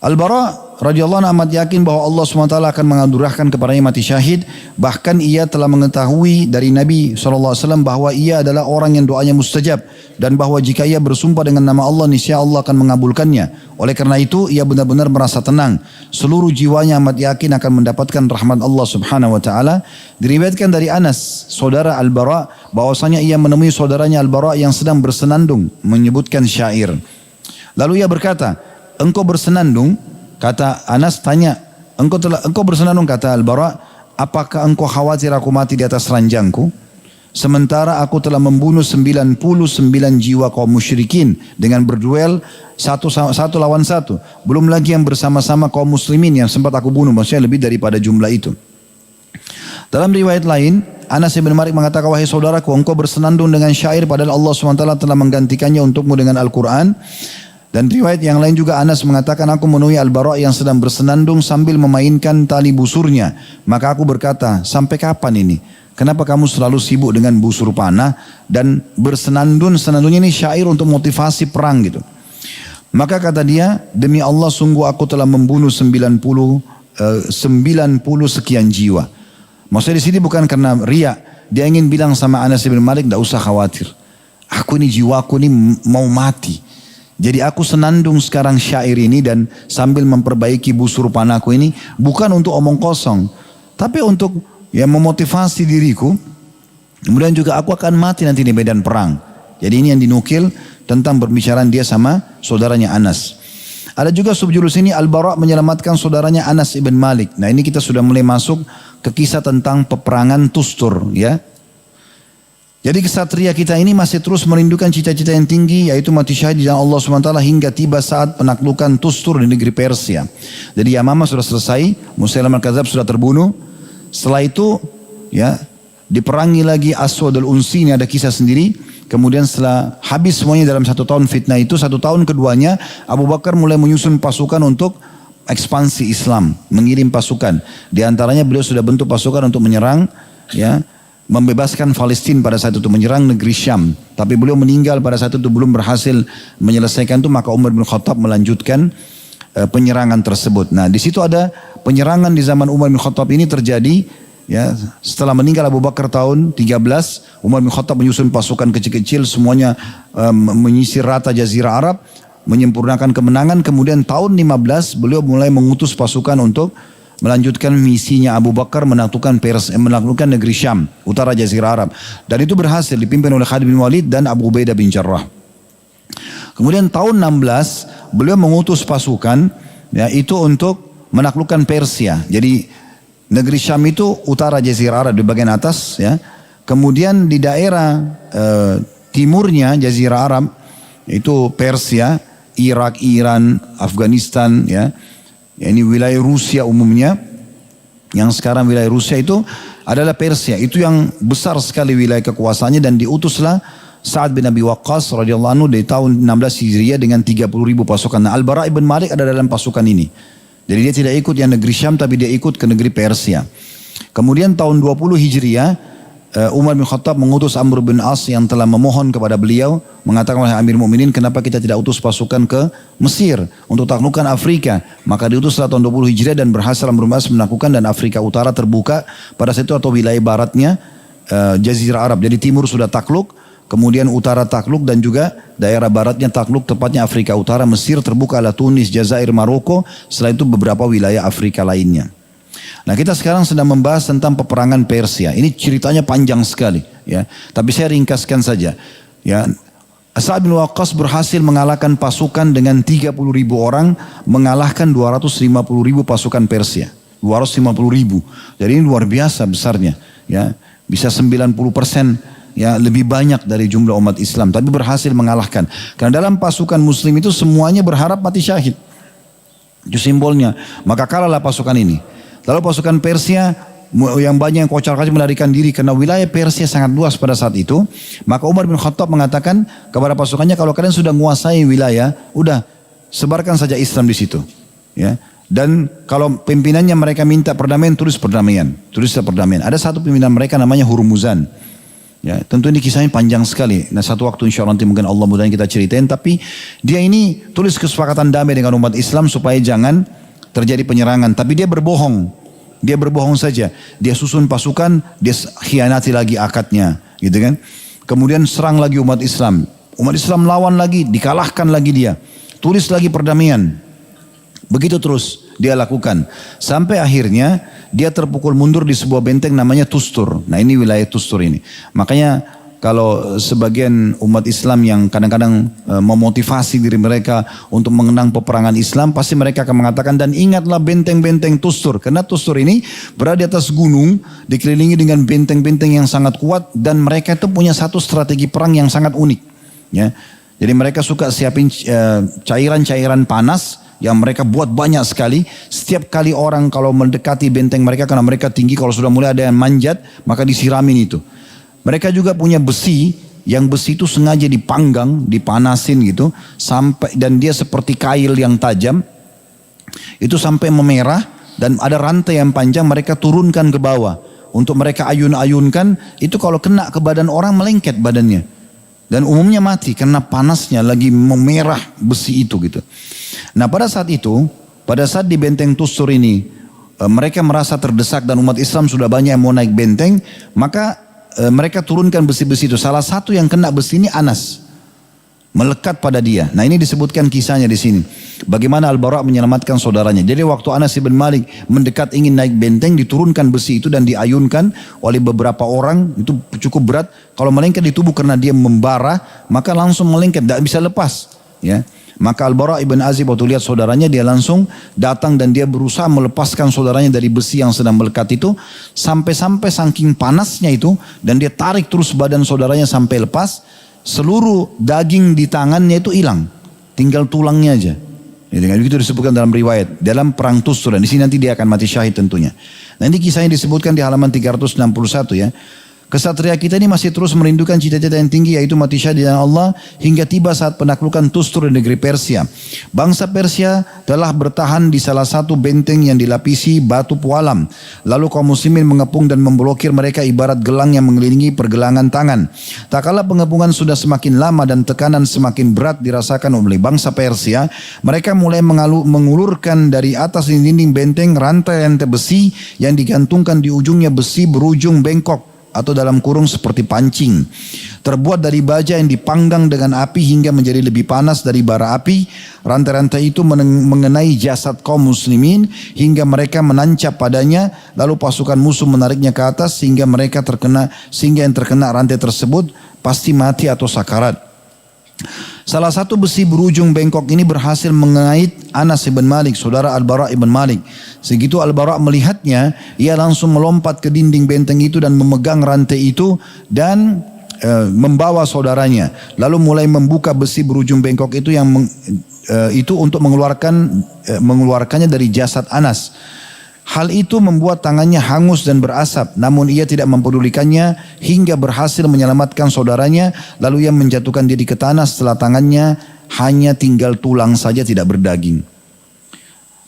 Al-Bara radhiyallahu anhu amat yakin bahwa Allah SWT akan menganugerahkan kepadanya mati syahid. Bahkan ia telah mengetahui dari Nabi SAW bahwa ia adalah orang yang doanya mustajab. Dan bahwa jika ia bersumpah dengan nama Allah, niscaya Allah akan mengabulkannya. Oleh karena itu, ia benar-benar merasa tenang. Seluruh jiwanya amat yakin akan mendapatkan rahmat Allah Subhanahu wa taala. Diriwayatkan dari Anas, saudara Al-Bara, bahwasanya ia menemui saudaranya Al-Bara yang sedang bersenandung, menyebutkan syair. Lalu ia berkata, "Engkau bersenandung?" Kata Anas tanya, engkau bersenandung, kata Al-Bara, "Apakah engkau khawatir aku mati di atas ranjangku? Sementara aku telah membunuh 99 jiwa kaum musyrikin dengan berduel satu lawan satu. Belum lagi yang bersama-sama kaum muslimin yang sempat aku bunuh." Maksudnya lebih daripada jumlah itu. Dalam riwayat lain, Anas bin Malik mengatakan, "Wahai saudaraku, engkau bersenandung dengan syair padahal Allah SWT telah menggantikannya untukmu dengan Al-Quran." Dan riwayat yang lain juga Anas mengatakan, "Aku menemui Al-Bara yang sedang bersenandung sambil memainkan tali busurnya. Maka aku berkata, sampai kapan ini? Kenapa kamu selalu sibuk dengan busur panah dan senandungnya ini syair untuk motivasi perang gitu." Maka kata dia, "Demi Allah sungguh aku telah membunuh 90 sekian jiwa." Maksudnya di sini bukan karena riya. Dia ingin bilang sama Anas bin Malik, "Tidak usah khawatir. Aku ini jiwaku ini mau mati. Jadi aku senandung sekarang syair ini dan sambil memperbaiki busur panahku ini bukan untuk omong kosong, tapi untuk memotivasi diriku. Kemudian juga aku akan mati nanti di medan perang." Jadi ini yang dinukil tentang berbicaraan dia sama saudaranya Anas. Ada juga subjudul sini, Al-Bara menyelamatkan saudaranya Anas ibn Malik. Nah ini kita sudah mulai masuk ke kisah tentang peperangan Tustur, ya. Jadi kesatria kita ini masih terus merindukan cita-cita yang tinggi, yaitu mati syahid di jalan Allah SWT hingga tiba saat penaklukan Tustur di negeri Persia. Jadi Yamama sudah selesai, Musailamah al-Kadzdzab sudah terbunuh. Setelah itu ya diperangi lagi Aswad al-Unsi, ini ada kisah sendiri. Kemudian setelah habis semuanya dalam 1 tahun fitnah itu, 1 tahun keduanya Abu Bakar mulai menyusun pasukan untuk ekspansi Islam, mengirim pasukan. Di antaranya beliau sudah bentuk pasukan untuk menyerang, ya, membebaskan Palestina pada saat itu, menyerang negeri Syam. Tapi beliau meninggal pada saat itu, belum berhasil menyelesaikan itu, maka Umar bin Khattab melanjutkan penyerangan tersebut. Nah, di situ ada penyerangan di zaman Umar bin Khattab ini terjadi, ya, setelah meninggal Abu Bakar tahun 13, Umar bin Khattab menyusun pasukan kecil-kecil semuanya menyisir rata Jazirah Arab, menyempurnakan kemenangan. Kemudian tahun 15 beliau mulai mengutus pasukan untuk melanjutkan misinya Abu Bakar menaklukkan negeri Syam, utara Jazirah Arab. Dan itu berhasil, dipimpin oleh Khalid bin Walid dan Abu Ubaidah bin Jarrah. Kemudian tahun 16 beliau mengutus pasukan, ya, itu untuk menaklukkan Persia. Jadi negeri Syam itu utara Jazirah Arab di bagian atas, ya. Kemudian di daerah timurnya Jazirah Arab itu Persia, Irak, Iran, Afghanistan, ya. Ini wilayah Rusia umumnya. Yang sekarang wilayah Rusia itu adalah Persia. Itu yang besar sekali wilayah kekuasaannya, dan diutuslah Sa'ad bin Abi Waqqas radhiyallahu anhu di tahun 16 Hijriah dengan 30.000 pasukan. Nah, Al-Bara ibn Malik ada dalam pasukan ini. Jadi dia tidak ikut yang negeri Syam, tapi dia ikut ke negeri Persia. Kemudian tahun 20 Hijriah, Umar bin Khattab mengutus Amr bin As yang telah memohon kepada beliau, mengatakan, "Wahai Amir Mukminin, kenapa kita tidak utus pasukan ke Mesir untuk taklukkan Afrika?" Maka diutuslah tahun 20 Hijriah dan berhasil Amr bin As menaklukkan, dan Afrika Utara terbuka pada saat itu, atau wilayah baratnya Jazirah Arab. Jadi timur sudah takluk, kemudian utara takluk, dan juga daerah baratnya takluk, tepatnya Afrika Utara. Mesir terbuka adalah Tunis, Jazair, Maroko. Setelah itu beberapa wilayah Afrika lainnya. Nah, kita sekarang sedang membahas tentang peperangan Persia. Ini ceritanya panjang sekali, ya. Tapi saya ringkaskan saja, ya. Sa'ad bin Waqqas berhasil mengalahkan pasukan dengan 30.000 orang, mengalahkan 250.000 pasukan Persia. 250.000. Jadi ini luar biasa besarnya, ya. Bisa 90%, ya, lebih banyak dari jumlah umat Islam, tapi berhasil mengalahkan. Karena dalam pasukan Muslim itu semuanya berharap mati syahid. Itu simbolnya. Maka kalahlah pasukan ini. Lalu pasukan Persia yang banyak yang kocar-kacir melarikan diri karena wilayah Persia sangat luas pada saat itu. Maka Umar bin Khattab mengatakan kepada pasukannya, kalau kalian sudah menguasai wilayah, udah sebarkan saja Islam di situ, ya. Dan kalau pimpinannya mereka minta perdamaian, tulis perdamaian. Ada satu pimpinan mereka namanya Hurmuzan. Ya, tentu ini kisahnya panjang sekali. Nah, satu waktu insya Allah nanti mungkin Allah mudahnya kita ceritain. Tapi dia ini tulis kesepakatan damai dengan umat Islam supaya jangan terjadi penyerangan, tapi dia berbohong. Dia berbohong saja. Dia susun pasukan, dia khianati lagi akadnya, gitu kan. Kemudian serang lagi umat Islam. Umat Islam lawan lagi, dikalahkan lagi dia. Tulis lagi perdamaian. Begitu terus dia lakukan. Sampai akhirnya dia terpukul mundur di sebuah benteng namanya Tustur. Nah ini wilayah Tustur ini. Makanya kalau sebagian umat Islam yang kadang-kadang memotivasi diri mereka untuk mengenang peperangan Islam, pasti mereka akan mengatakan, dan ingatlah benteng-benteng Tustur. Karena Tustur ini berada di atas gunung, dikelilingi dengan benteng-benteng yang sangat kuat, dan mereka itu punya satu strategi perang yang sangat unik. Ya. Jadi mereka suka siapin cairan-cairan panas, yang mereka buat banyak sekali. Setiap kali orang kalau mendekati benteng mereka, karena mereka tinggi, kalau sudah mulai ada yang manjat, maka disiramin itu. Mereka juga punya besi, yang besi itu sengaja dipanggang, dipanasin gitu, sampai, dan dia seperti kail yang tajam, itu sampai memerah, dan ada rantai yang panjang mereka turunkan ke bawah. Untuk mereka ayun-ayunkan, itu kalau kena ke badan orang melengket badannya. Dan umumnya mati karena panasnya lagi memerah besi itu gitu. Nah pada saat itu, pada saat di benteng Tustur ini, mereka merasa terdesak dan umat Islam sudah banyak yang mau naik benteng, maka mereka turunkan besi-besi itu. Salah satu yang kena besi ini Anas, melekat pada dia. Nah ini disebutkan kisahnya di sini. Bagaimana Al-Bara' menyelamatkan saudaranya. Jadi waktu Anas bin Malik mendekat ingin naik benteng, diturunkan besi itu dan diayunkan oleh beberapa orang. Itu cukup berat. Kalau melengket di tubuh karena dia membara, maka langsung melengket, tidak bisa lepas. Ya. Maka Al-Bara' ibn Azib waktu lihat saudaranya, dia langsung datang dan dia berusaha melepaskan saudaranya dari besi yang sedang melekat itu. Sampai-sampai saking panasnya itu, dan dia tarik terus badan saudaranya sampai lepas. Seluruh daging di tangannya itu hilang, tinggal tulangnya aja. Ya, dengan begitu disebutkan dalam riwayat, dalam perang Tustur, dan di sini nanti dia akan mati syahid tentunya. Nah ini kisahnya disebutkan di halaman 361 ya. Kesatria kita ini masih terus merindukan cita-cita yang tinggi, yaitu mati syahid di jalan Allah, hingga tiba saat penaklukan Tustur di negeri Persia. Bangsa Persia telah bertahan di salah satu benteng yang dilapisi batu pualam. Lalu kaum muslimin mengepung dan memblokir mereka ibarat gelang yang mengelilingi pergelangan tangan. Tak kala pengepungan sudah semakin lama dan tekanan semakin berat dirasakan oleh bangsa Persia, mereka mulai mengulurkan dari atas dinding benteng rantai-rantai besi yang digantungkan di ujungnya besi berujung bengkok, atau dalam kurung seperti pancing, terbuat dari baja yang dipanggang dengan api hingga menjadi lebih panas dari bara api. Rantai-rantai itu mengenai jasad kaum muslimin hingga mereka menancap padanya, lalu pasukan musuh menariknya ke atas sehingga yang terkena rantai tersebut pasti mati atau sakarat. Salah satu besi berujung bengkok ini berhasil mengait Anas bin Malik, saudara Al-Bara' ibn Malik. Segitu Al-Bara' melihatnya, ia langsung melompat ke dinding benteng itu dan memegang rantai itu dan membawa saudaranya. Lalu mulai membuka besi berujung bengkok itu itu untuk mengeluarkannya dari jasad Anas. Hal itu membuat tangannya hangus dan berasap, namun ia tidak mempedulikannya hingga berhasil menyelamatkan saudaranya. Lalu ia menjatuhkan diri ke tanah setelah tangannya hanya tinggal tulang saja, tidak berdaging.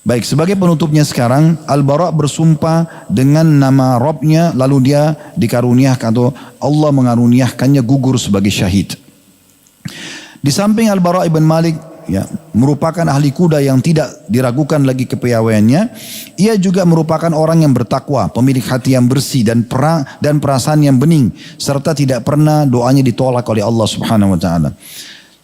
Baik, sebagai penutupnya sekarang, Al-Bara' bersumpah dengan nama Robnya, lalu dia dikaruniakan atau Allah mengaruniakannya gugur sebagai syahid. Di samping Al-Bara' ibn Malik merupakan ahli kuda yang tidak diragukan lagi kepiawaiannya, ia juga merupakan orang yang bertakwa, pemilik hati yang bersih dan perasaan yang bening, serta tidak pernah doanya ditolak oleh Allah Subhanahu wa taala.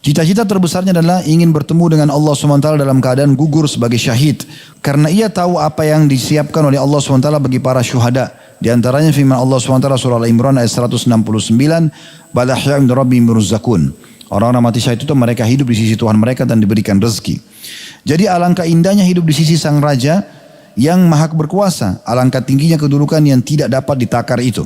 Cita-cita terbesarnya adalah ingin bertemu dengan Allah SWT dalam keadaan gugur sebagai syahid, karena ia tahu apa yang disiapkan oleh Allah SWT bagi para syuhada. Di antaranya firman Allah SWT surah Al-Imran ayat 169, bal ahya'un rabbihim yurzaqun. Orang-orang mati syahid itu mereka hidup di sisi Tuhan mereka dan diberikan rezeki. Jadi alangkah indahnya hidup di sisi Sang Raja yang maha berkuasa. Alangkah tingginya kedudukan yang tidak dapat ditakar itu.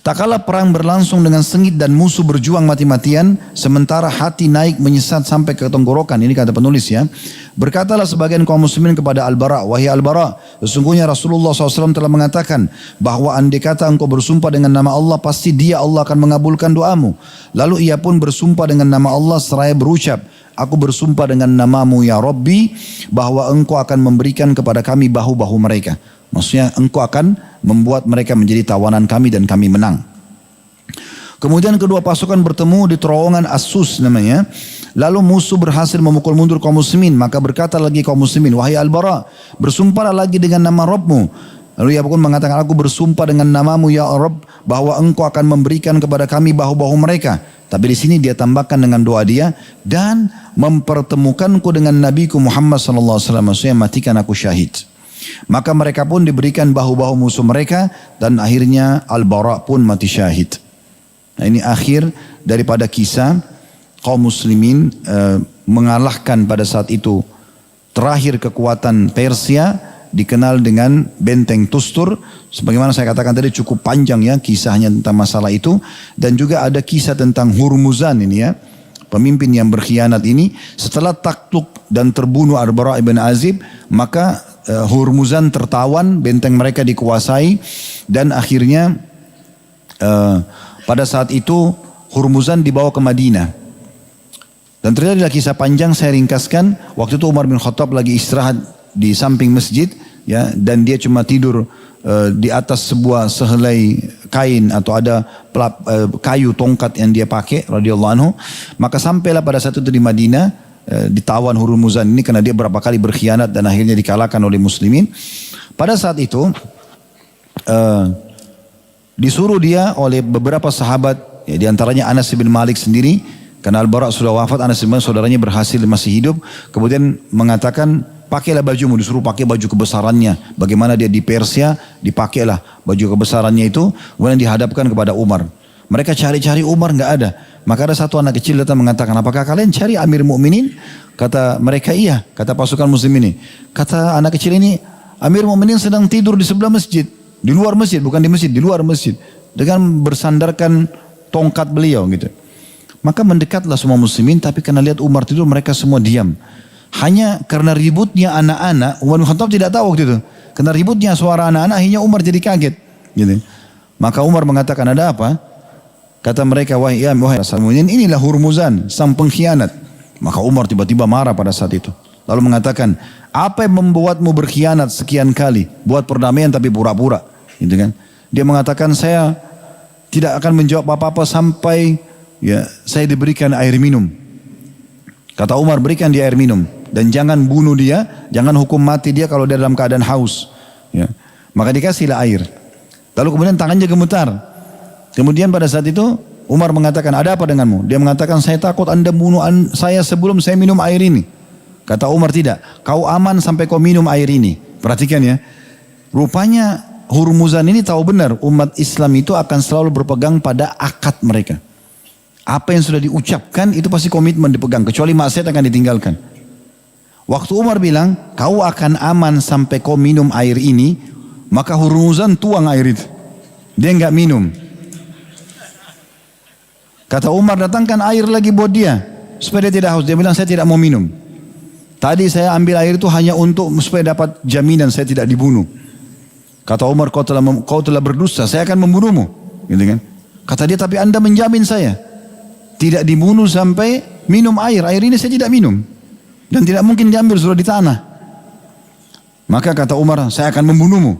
Tak kala perang berlangsung dengan sengit dan musuh berjuang mati-matian, sementara hati naik menyesat sampai ke tenggorokan. Ini kata penulis ya. Berkatalah sebagian kaum muslimin kepada Al-Bara', wahai Al-Bara', sesungguhnya Rasulullah SAW telah mengatakan bahwa andai kata engkau bersumpah dengan nama Allah, pasti dia Allah akan mengabulkan doamu. Lalu ia pun bersumpah dengan nama Allah seraya berucap, aku bersumpah dengan namamu ya Rabbi, bahwa engkau akan memberikan kepada kami bahu-bahu mereka. Maksudnya engkau akan membuat mereka menjadi tawanan kami dan kami menang. Kemudian kedua pasukan bertemu di terowongan As-Sus namanya. Lalu musuh berhasil memukul mundur kaum muslimin. Maka berkata lagi kaum muslimin, wahai Al-Bara, bersumpahlah lagi dengan nama Rabbmu. Lalu ia pun mengatakan, aku bersumpah dengan namamu ya Rabb, bahwa engkau akan memberikan kepada kami bahu-bahu mereka. Tapi di sini dia tambahkan dengan doa dia, dan mempertemukanku dengan Nabiku Muhammad SAW, maksudnya matikan aku syahid. Maka mereka pun diberikan bahu-bahu musuh mereka, dan akhirnya Al-Bara pun mati syahid. Nah, ini akhir daripada kisah kaum muslimin mengalahkan pada saat itu terakhir kekuatan Persia, dikenal dengan benteng Tustur. Sebagaimana saya katakan tadi cukup panjang ya kisahnya tentang masalah itu. Dan juga ada kisah tentang Hurmuzan ini ya, pemimpin yang berkhianat ini. Setelah takluk dan terbunuh Al-Bara ibn Azib, maka Hurmuzan tertawan, benteng mereka dikuasai, dan akhirnya pada saat itu Hurmuzan dibawa ke Madinah. Dan terjadilah kisah panjang, saya ringkaskan. Waktu itu Umar bin Khattab lagi istirahat di samping masjid ya, dan dia cuma tidur di atas sebuah sehelai kain atau ada kayu tongkat yang dia pakai radhiyallahu anhu. Maka sampailah pada saat itu di Madinah ditawan Hurmuzan ini karena dia berapa kali berkhianat dan akhirnya dikalahkan oleh muslimin. Pada saat itu disuruh dia oleh beberapa sahabat ya, diantaranya Anas bin Malik sendiri, karena Al-Bara sudah wafat, Anas bin Malik saudaranya berhasil masih hidup, kemudian mengatakan pakailah bajumu, disuruh pakai baju kebesarannya. Bagaimana dia di Persia, dipakailah baju kebesarannya itu, kemudian dihadapkan kepada Umar. Mereka cari-cari Umar nggak ada. Maka ada satu anak kecil datang mengatakan, apakah kalian cari Amir Mukminin? Kata mereka iya, kata pasukan muslim ini. Kata anak kecil ini, Amir Mukminin sedang tidur di sebelah masjid, di luar masjid, bukan di masjid, di luar masjid, dengan bersandarkan tongkat beliau gitu. Maka mendekatlah semua muslimin, tapi karena lihat Umar tidur mereka semua diam. Hanya karena ributnya anak-anak, Umar bin Khattab tidak tahu waktu itu. Karena ributnya suara anak-anak, akhirnya Umar jadi kaget. Gitu. Maka Umar mengatakan, ada apa? Kata mereka, wahai Rasulullah, inilah Hurmuzan, sang pengkhianat. Maka Umar tiba-tiba marah pada saat itu. Lalu mengatakan, apa yang membuatmu berkhianat sekian kali? Buat perdamaian tapi pura-pura. Gitu kan? Dia mengatakan, saya tidak akan menjawab apa-apa sampai ya saya diberikan air minum. Kata Umar, berikan dia air minum. Dan jangan bunuh dia, jangan hukum mati dia kalau dia dalam keadaan haus. Ya. Maka dikasihlah air. Lalu kemudian tangannya gemetar. Kemudian pada saat itu Umar mengatakan, ada apa denganmu? Dia mengatakan, saya takut anda bunuh saya sebelum saya minum air ini. Kata Umar, tidak. Kau aman sampai kau minum air ini. Perhatikan ya. Rupanya Hurmuzan ini tahu benar umat Islam itu akan selalu berpegang pada akad mereka. Apa yang sudah diucapkan itu pasti komitmen dipegang. Kecuali maksiat akan ditinggalkan. Waktu Umar bilang, kau akan aman sampai kau minum air ini. Maka Hurmuzan tuang air itu. Dia enggak minum. Kata Umar, datangkan air lagi buat dia. Supaya dia tidak haus. Dia bilang, saya tidak mau minum. Tadi saya ambil air itu hanya untuk supaya dapat jaminan saya tidak dibunuh. Kata Umar, kau telah berdusta, saya akan membunuhmu. Gitu kan? Kata dia, tapi anda menjamin saya tidak dibunuh sampai minum air. Air ini saya tidak minum. Dan tidak mungkin diambil, sudah di tanah. Maka kata Umar, saya akan membunuhmu.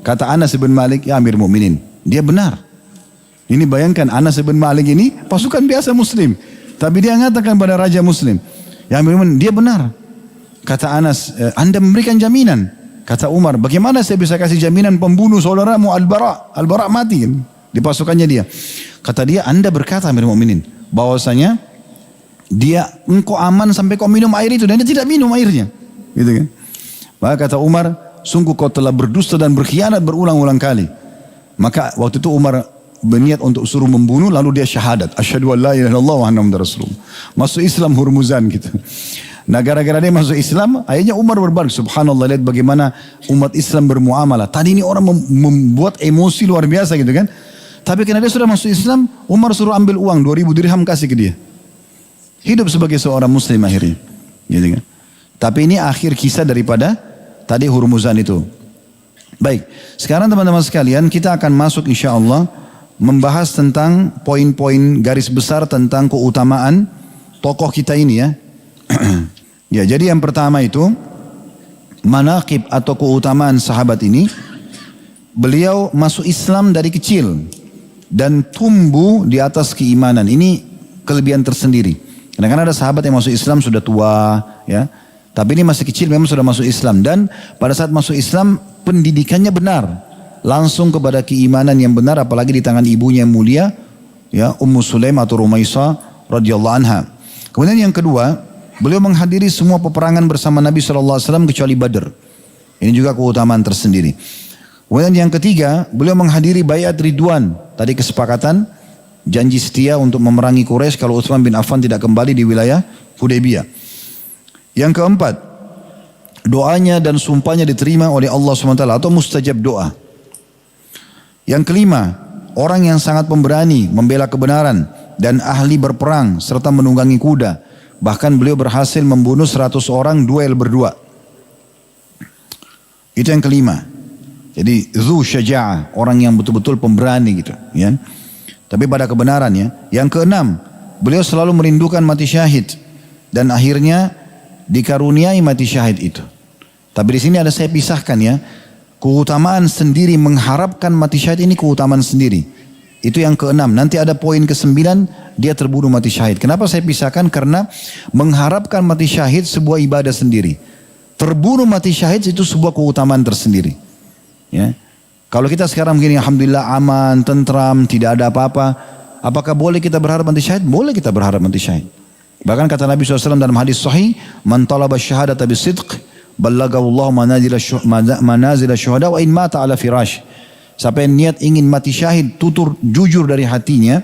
Kata Anas bin Malik, ya Amir Mukminin. Dia benar. Ini bayangkan Anas bin Malik ini pasukan biasa muslim. Tapi dia mengatakan pada raja muslim. Ya Amir Mukminin, dia benar. Kata Anas, anda memberikan jaminan. Kata Umar, bagaimana saya bisa kasih jaminan pembunuh saudaramu Al-Bara? Al-Bara mati kan? Di pasukannya dia. Kata dia, anda berkata Amir Mukminin bahwasanya engkau aman sampai kau minum air itu, dan dia tidak minum airnya. Gitu kan? Maka kata Umar, sungguh kau telah berdusta dan berkhianat berulang-ulang kali. Maka waktu itu Umar berniat untuk suruh membunuh, lalu dia syahadat. Asyhadu an la ilaha illallah wa anna muhammadar rasulullah. Masuk Islam Hurmuzan gitu. Nah gara-gara dia masuk Islam, akhirnya Umar berbalik. Subhanallah, lihat bagaimana umat Islam bermuamalah. Tadi ini orang membuat emosi luar biasa gitu kan. Tapi karena dia sudah masuk Islam, Umar suruh ambil uang 2000 dirham kasih ke dia. Hidup sebagai seorang muslim akhirnya. Gitu kan. Tapi ini akhir kisah daripada tadi Hurmuzan itu. Baik, sekarang teman-teman sekalian kita akan masuk insya Allah membahas tentang poin-poin garis besar tentang keutamaan tokoh kita ini ya. Ya, jadi yang pertama itu manaqib atau keutamaan sahabat ini. Beliau masuk Islam dari kecil. dan tumbuh di atas keimanan. Ini kelebihan tersendiri. Kadang-kadang ada sahabat yang masuk Islam sudah tua, ya, tapi ini masih kecil memang sudah masuk Islam, dan pada saat masuk Islam pendidikannya benar, langsung kepada keimanan yang benar, apalagi di tangan ibunya yang mulia, ya, Ummu Sulaim atau Rumaisah radhiyallahu anha. Kemudian yang kedua, beliau menghadiri semua peperangan bersama Nabi SAW kecuali Badr. Ini juga keutamaan tersendiri. Kemudian yang ketiga, beliau menghadiri Baiat Ridwan. Tadi kesepakatan janji setia untuk memerangi Quraisy kalau Utsman bin Affan tidak kembali di wilayah Hudaybiyah. Yang keempat, doanya dan sumpahnya diterima oleh Allah SWT atau mustajab doa. Yang kelima, orang yang sangat pemberani, membela kebenaran dan ahli berperang serta menunggangi kuda. Bahkan beliau berhasil membunuh 100 orang duel berdua. Itu yang kelima. Jadi zu syaja'ah, orang yang betul-betul pemberani gitu, ya. Tapi pada kebenaran, ya. Yang keenam, beliau selalu merindukan mati syahid dan akhirnya dikaruniai mati syahid itu. Tapi di sini ada saya pisahkan, ya. Keutamaan sendiri mengharapkan mati syahid ini keutamaan sendiri. Itu yang keenam. Nanti ada poin ke-9, dia terbunuh mati syahid. Kenapa saya pisahkan? Karena mengharapkan mati syahid sebuah ibadah sendiri. Terbunuh mati syahid itu sebuah keutamaan tersendiri. Ya. Kalau kita sekarang begini, alhamdulillah aman, tentram, tidak ada apa-apa. Apakah boleh kita berharap mati syahid? Boleh kita berharap mati syahid. Bahkan kata Nabi SAW dalam hadis sahih, man talaba syahadata bisidq, ballagahullahu manazil syuhada wa in mata ala firash. Siapa yang niat ingin mati syahid, tutur jujur dari hatinya,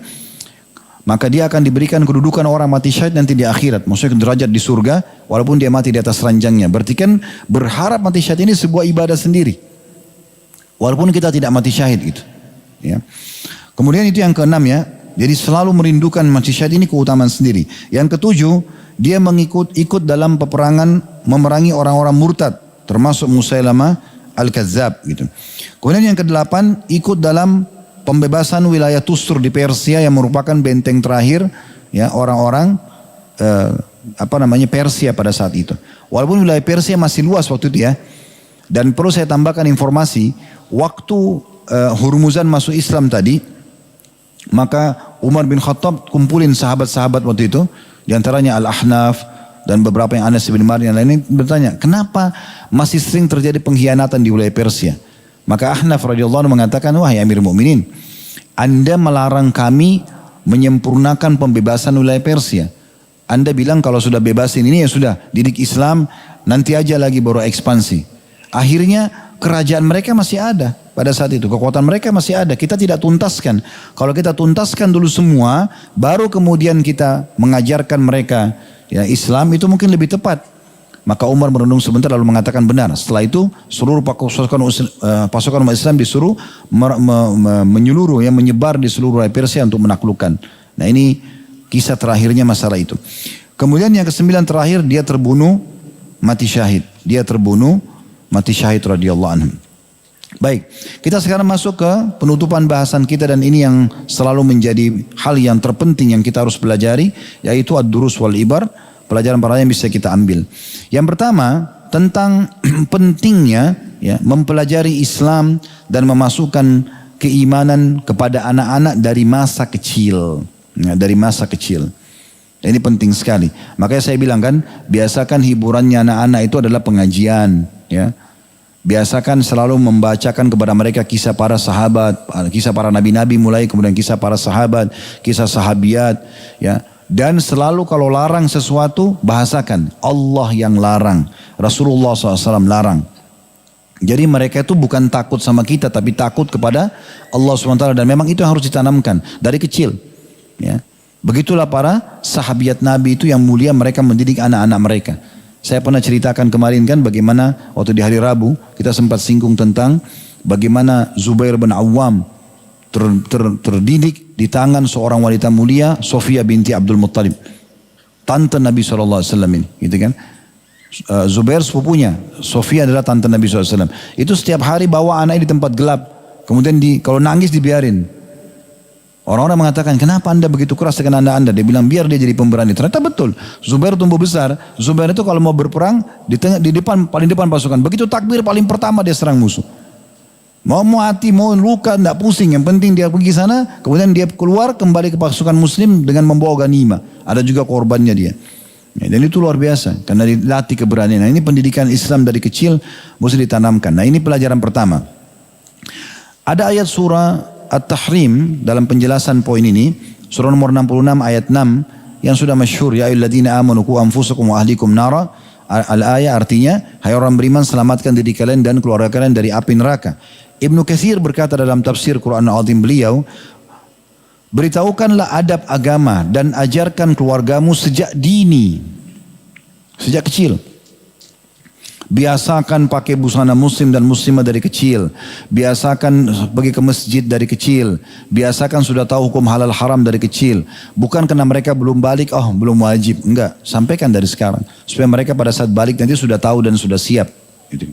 maka dia akan diberikan kedudukan orang mati syahid nanti di akhirat. Maksudnya derajat di surga, walaupun dia mati di atas ranjangnya. Berarti kan berharap mati syahid ini sebuah ibadah sendiri. Walaupun kita tidak mati syahid gitu. Ya. Kemudian itu yang keenam, ya. Jadi selalu merindukan mati syahid ini keutamaan sendiri. Yang ketujuh, dia ikut dalam peperangan memerangi orang-orang murtad. Termasuk Musailamah Al-Kazzab gitu. Kemudian yang kedelapan, ikut dalam pembebasan wilayah Tustur di Persia yang merupakan benteng terakhir, ya, orang-orang Persia pada saat itu. Walaupun wilayah Persia masih luas waktu itu, ya. Dan perlu saya tambahkan informasi, waktu Hurmuzan masuk Islam tadi, maka Umar bin Khattab kumpulin sahabat-sahabat waktu itu, diantaranya Al-Ahnaf dan beberapa yang Anas bin Malik yang lainnya, bertanya, kenapa masih sering terjadi pengkhianatan di wilayah Persia? Maka Ahnaf radhiyallahu anhu mengatakan, wahai Amir Mukminin, Anda melarang kami menyempurnakan pembebasan wilayah Persia. Anda bilang kalau sudah bebasin ini ya sudah, didik Islam, nanti aja lagi baru ekspansi. Akhirnya kerajaan mereka masih ada pada saat itu. Kekuatan mereka masih ada. Kita tidak tuntaskan. Kalau kita tuntaskan dulu semua, baru kemudian kita mengajarkan mereka, ya, Islam, itu mungkin lebih tepat. Maka Umar merenung sebentar lalu mengatakan benar. Setelah itu seluruh pasukan umat Islam disuruh menyeluruh, ya, menyebar di seluruh wilayah Persia untuk menaklukkan. Nah, ini kisah terakhirnya masalah itu. Kemudian yang ke-9 terakhir, dia terbunuh mati syahid. Dia terbunuh mati syahid radhiyallahu anhu. Baik, kita sekarang masuk ke penutupan bahasan kita, dan ini yang selalu menjadi hal yang terpenting yang kita harus pelajari, yaitu ad-durus wal ibar, pelajaran-pelajaran yang bisa kita ambil. Yang pertama, tentang pentingnya, ya, mempelajari Islam dan memasukkan keimanan kepada anak-anak dari masa kecil, ya, dari masa kecil. Ini penting sekali. Makanya saya bilang kan, biasakan hiburannya anak-anak itu adalah pengajian, ya. Biasakan selalu membacakan kepada mereka kisah para sahabat, kisah para nabi-nabi mulai, kemudian kisah para sahabat, kisah sahabiat, ya. Dan selalu kalau larang sesuatu, bahasakan Allah yang larang, Rasulullah SAW larang. Jadi mereka itu bukan takut sama kita, tapi takut kepada Allah SWT, dan memang itu yang harus ditanamkan dari kecil, ya. Begitulah para sahabiat Nabi itu yang mulia, mereka mendidik anak-anak mereka. Saya pernah ceritakan kemarin kan bagaimana waktu di hari Rabu kita sempat singgung tentang bagaimana Zubair bin Awam terdidik di tangan seorang wanita mulia, Sofia binti Abdul Muttalib, tante Nabi SAW ini, gitu kan. Zubair sepupunya, Sofia adalah tante Nabi SAW. Itu setiap hari bawa anaknya di tempat gelap, kemudian kalau nangis dibiarin. Orang-orang mengatakan, kenapa anda begitu keras dengan anda? Dia bilang, biar dia jadi pemberani. Ternyata betul. Zubair tumbuh besar. Zubair itu kalau mau berperang, di depan, paling depan pasukan. Begitu takbir paling pertama dia serang musuh. Mau mati, mau luka, tidak pusing. Yang penting dia pergi sana, kemudian dia keluar kembali ke pasukan muslim dengan membawa ganima. Ada juga korbannya dia. Ya, dan itu luar biasa, karena dilatih keberanian. Nah, ini pendidikan Islam dari kecil mesti ditanamkan. Nah, ini pelajaran pertama. Ada ayat surah At-Tahrim dalam penjelasan poin ini, surah nomor 66 ayat 6 yang sudah masyhur, ya ayyuhalladzina amanu qu anfusakum wa ahlikum nara. Al-ayat artinya, hai orang beriman, selamatkan diri kalian dan keluarga kalian dari api neraka. Ibnu Katsir berkata dalam tafsir Quran Al-Azim beliau, beritahukanlah adab agama dan ajarkan keluargamu sejak dini, sejak kecil. Biasakan pakai busana muslim dan muslimah dari kecil. Biasakan pergi ke masjid dari kecil. Biasakan sudah tahu hukum halal haram dari kecil. Bukan karena mereka belum balik, oh belum wajib. Enggak, sampaikan dari sekarang. Supaya mereka pada saat balik nanti sudah tahu dan sudah siap. Gitu.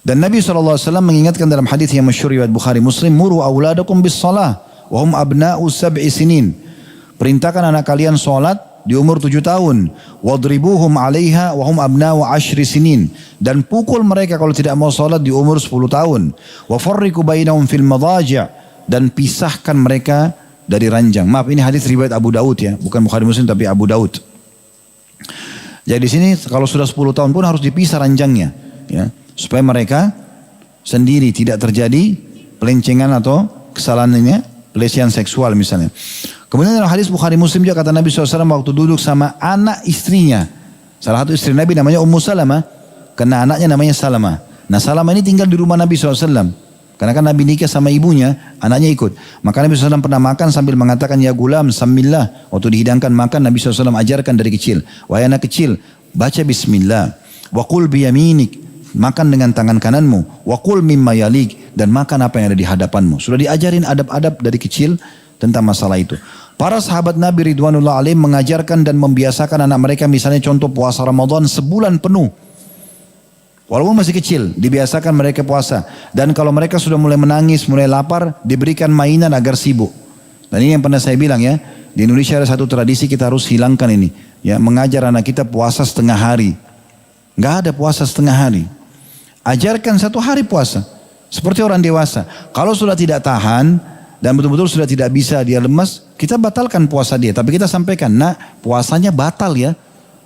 Dan Nabi SAW mengingatkan dalam hadis yang masyhur riwayat Bukhari Muslim, muru auladakum bis salah wa hum abna'u sab'i sinin. Perintahkan anak kalian salat di umur 7 tahun. Wadribuhum 'alaiha wa hum abna'u 10 sinin. Dan pukul mereka kalau tidak mau salat di umur 10 tahun. Wa farriqu bainahum fil madaji', dan pisahkan mereka dari ranjang. Maaf, ini hadis riwayat Abu Daud ya, bukan Bukhari Muslim tapi Abu Daud. Jadi di sini kalau sudah 10 tahun pun harus dipisah ranjangnya, ya. Supaya mereka sendiri tidak terjadi pelencengan atau kesalahannya, pelecehan seksual misalnya. Kemudian dalam hadis Bukhari Muslim juga kata Nabi SAW waktu duduk sama anak istrinya. Salah satu istri Nabi namanya Ummu Salamah, karena anaknya namanya Salamah. Nah Salamah ini tinggal di rumah Nabi SAW. Karena kan Nabi nikah sama ibunya, anaknya ikut. Maka Nabi SAW pernah makan sambil mengatakan, ya gulam, samillah. Waktu dihidangkan makan, Nabi SAW ajarkan dari kecil. Wahai anak kecil, baca bismillah. Wa qul biyaminik. Makan dengan tangan kananmu. Wa qul mimma yalik. Dan makan apa yang ada di hadapanmu. Sudah diajarin adab-adab dari kecil tentang masalah itu. Para sahabat Nabi Ridwanullah alaihim mengajarkan dan membiasakan anak mereka, misalnya contoh puasa Ramadan sebulan penuh. Walaupun masih kecil, dibiasakan mereka puasa. Dan kalau mereka sudah mulai menangis, mulai lapar, diberikan mainan agar sibuk. Dan ini yang pernah saya bilang ya, di Indonesia ada satu tradisi kita harus hilangkan ini. Ya, mengajar anak kita puasa setengah hari. Gak ada puasa setengah hari. Ajarkan 1 hari puasa. Seperti orang dewasa. Kalau sudah tidak tahan, dan betul-betul sudah tidak bisa, dia lemas, kita batalkan puasa dia. Tapi kita sampaikan, nah puasanya batal ya.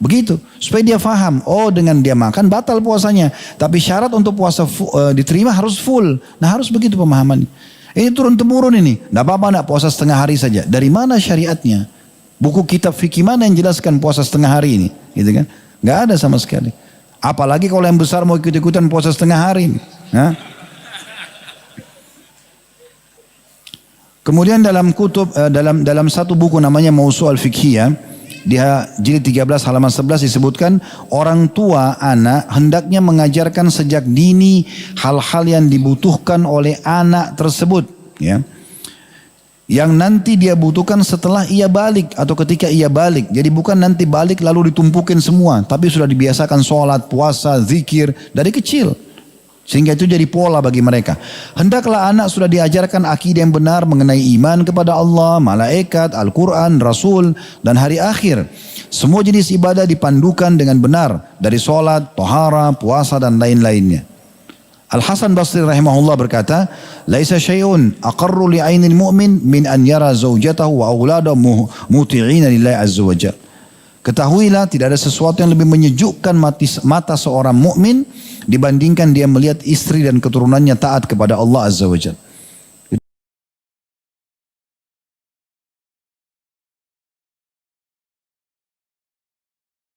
Begitu, supaya dia faham, oh dengan dia makan batal puasanya. Tapi syarat untuk puasa diterima harus full. Nah harus begitu pemahaman. Ini turun-temurun ini. Tidak apa-apa nak puasa setengah hari saja. Dari mana syariatnya? Buku kitab fikih mana yang jelaskan puasa setengah hari ini? Gitu kan? Gak ada sama sekali. Apalagi kalau yang besar mau ikut-ikutan puasa setengah hari ini. Nah. Kemudian dalam kutub, dalam satu buku namanya Mausu' al-Fiqhiyah, dia jilid 13 halaman 11 disebutkan, orang tua anak hendaknya mengajarkan sejak dini hal-hal yang dibutuhkan oleh anak tersebut, ya, yang nanti dia butuhkan setelah ia balik atau ketika ia balik. Jadi bukan nanti balik lalu ditumpukin semua, tapi sudah dibiasakan sholat, puasa, zikir dari kecil. Sehingga itu jadi pola bagi mereka. Hendaklah anak sudah diajarkan akidah yang benar mengenai iman kepada Allah, malaikat, Al-Quran, Rasul, dan hari akhir. Semua jenis ibadah dipandukan dengan benar. Dari sholat, tohara, puasa, dan lain-lainnya. Al-Hasan Basri rahimahullah berkata, laisa syai'un aqarru li'ainil mu'min min an yara zawjatahu wa awladahu muti'ina lillahi azza wa jalla. Ketahuilah tidak ada sesuatu yang lebih menyejukkan mata seorang mukmin dibandingkan dia melihat istri dan keturunannya taat kepada Allah azza wa jalla.